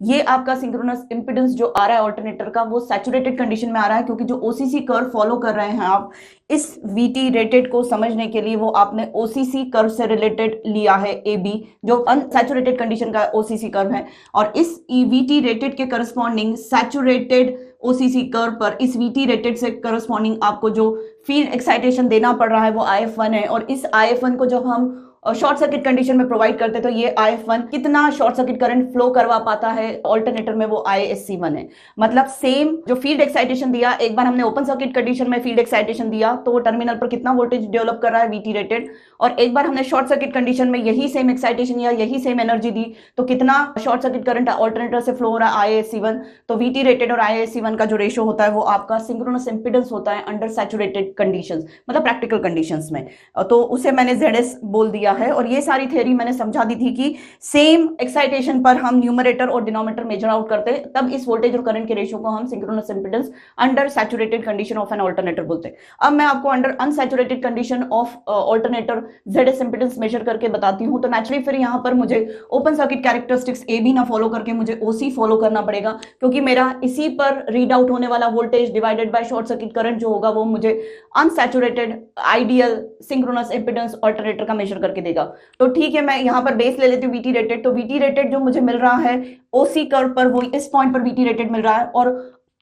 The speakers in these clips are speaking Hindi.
ये आपका सिंक्रोनस इंपिडेंस जो आ रहा है ऑल्टरनेटर का, वो सैचुरेटेड कंडीशन में आ रहा है, क्योंकि जो ओसीसी कर्व फॉलो कर रहे हैं आप, इस वीटी रेटेड को समझने के लिए वो आपने ओसीसी कर्व से रिलेटेड लिया है ए बी, जो अनसैचुरेटेड कंडीशन का ओसीसी कर्व है। और इस वीटी रेटेड के करस्पॉन्डिंग सैचुरेटेड ओसीसी कर्व पर इस वीटी रेटेड से करस्पॉन्डिंग आपको जो फील्ड एक्साइटेशन देना पड़ रहा है वो IF1 है। और इस IF1 को जब हम शॉर्ट सर्किट कंडीशन में प्रोवाइड करते हैं तो ये IF1 कितना शॉर्ट सर्किट करंट फ्लो करवा पाता है ऑल्टरनेटर में, वो ISC1 है। मतलब सेम जो फील्ड एक्साइटेशन दिया, एक बार हमने ओपन सर्किट कंडीशन में फील्ड एक्साइटेशन दिया तो वो टर्मिनल पर कितना वोल्टेज डेवलप कर रहा है, VT रेटेड। और एक बार हमने शॉर्ट सर्किट कंडीशन में यही सेम एक्साइटेशन या यही सेम एनर्जी दी तो कितना शॉर्ट सर्किट करंट ऑल्टरनेटर से फ्लो हो रहा है, ISC1। तो VT रेटेड और ISC1 का जो रेशियो होता है वो आपका सिंक्रोनस इंपिडेंस होता है अंडर सैचुरेटेड कंडीशंस, मतलब प्रैक्टिकल कंडीशंस में। तो उसे मैंने ZS बोल दिया है। और ये सारी थ्योरी मैंने समझा दी थी कि सेम एक्साइटेशन पर हम न्यूमरेटर और डिनोमिनेटर मेजर आउट करते हैं, तब इस वोल्टेज और करंट के रेशियो को हम synchronous impedance under saturated condition of an alternator बोलते हैं। अब मैं आपको under unsaturated condition of alternator ZS impedance measure करके बताती हूं। तो नेचुरली फिर यहां पर मुझे open circuit characteristics a b ना फॉलो करके मुझे OC फॉलो करना पड़ेगा, क्योंकि मेरा इसी पर रीड आउट होने वाला voltage divided by short circuit current जो होगा वो मुझे unsaturated ideal synchronous impedance alternator का मेजर करके देगा। तो ठीक है, मैं यहां पर बेस ले लेती हूँ VT रेटेड। तो VT रेटेड जो मुझे मिल रहा है OC कर्व पर, वो इस पॉइंट पर VT रेटेड मिल रहा है। और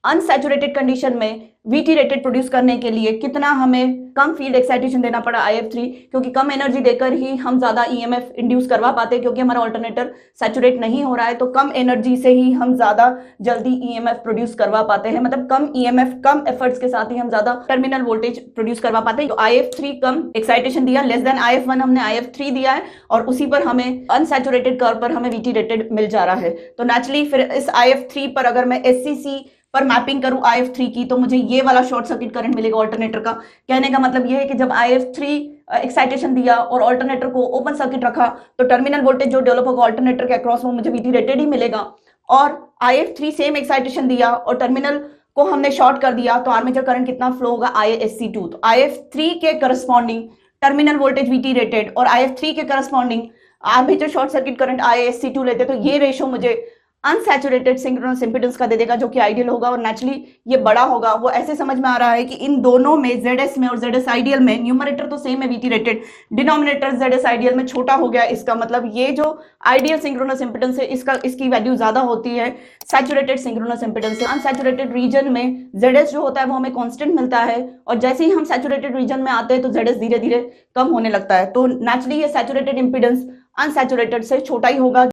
अनसैचुरेटेड कंडीशन में VT रेटेड प्रोड्यूस करने के लिए कितना हमें कम फील्ड एक्साइटेशन देना पड़ा, IF3, क्योंकि कम एनर्जी देकर ही हम ज्यादा EMF इंड्यूस करवा पाते हैं, क्योंकि हमारा ऑल्टरनेटर सैचुरेट नहीं हो रहा है। तो कम एनर्जी से ही हम ज्यादा जल्दी EMF प्रोड्यूस करवा पाते हैं, मतलब कम EMF कम एफर्ट्स के साथ ही हम ज्यादा टर्मिनल वोल्टेज प्रोड्यूस करवा पाते हैं। तो IF3 कम एक्साइटेशन दिया, लेस देन IF1 हमने IF3 दिया है, और उसी पर हमें अनसैचुरेटेड कर्व पर हमें VT रेटेड मिल जा रहा है। तो नेचुरली फिर इस IF3 पर अगर मैं SCC पर मैपिंग करूं IF3 की, तो मुझे ये वाला शॉर्ट सर्किट करंट मिलेगा ऑल्टरनेटर का। कहने का मतलब ये है कि जब IF3 एक्साइटेशन दिया और ऑल्टरनेटर को ओपन सर्किट रखा तो टर्मिनल वोल्टेज जो डेवलप होगा ऑल्टरनेटर के अक्रॉस वो मुझे VT रेटेड ही मिलेगा। और IF3 सेम एक्साइटेशन दिया और टर्मिनल को हमने शॉर्ट कर दिया तो आर्मेचर करंट कितना फ्लो होगा, ISC2। तो IF3 के corresponding terminal voltage VT rated और IF3 के corresponding armature short circuit current ISC2 लेते, तो ये रेशियो मुझे अनसैचुरेटेड सिंक्रोनस इंपिडेंस का दे देगा, जो कि आइडियल होगा और नेचुरली ये बड़ा होगा। वो ऐसे समझ में आ रहा है कि इन दोनों में, ZS में और ZS आइडियल में, न्यूमरेटर तो सेम है VT rated, denominator ZS ideal में छोटा हो गया। इसका मतलब ये जो आइडियल सिंक्रोनस इंपिडेंस है इसकी वैल्यू ज्यादा होती है सैचुरेटेड सिंक्रोनस इंपिडेंस से। अनसैचुरेटेड रीजन में ZS जो होता है वो हमें कांस्टेंट मिलता है, और जैसे ही हम सैचुरेटेड रीजन में आते हैं तो ZS धीरे धीरे कम होने लगता है। तो नेचुरली ये सैचुरेटेड इंपिडेंस अनसैचुरेटेड से छोटा ही होगा।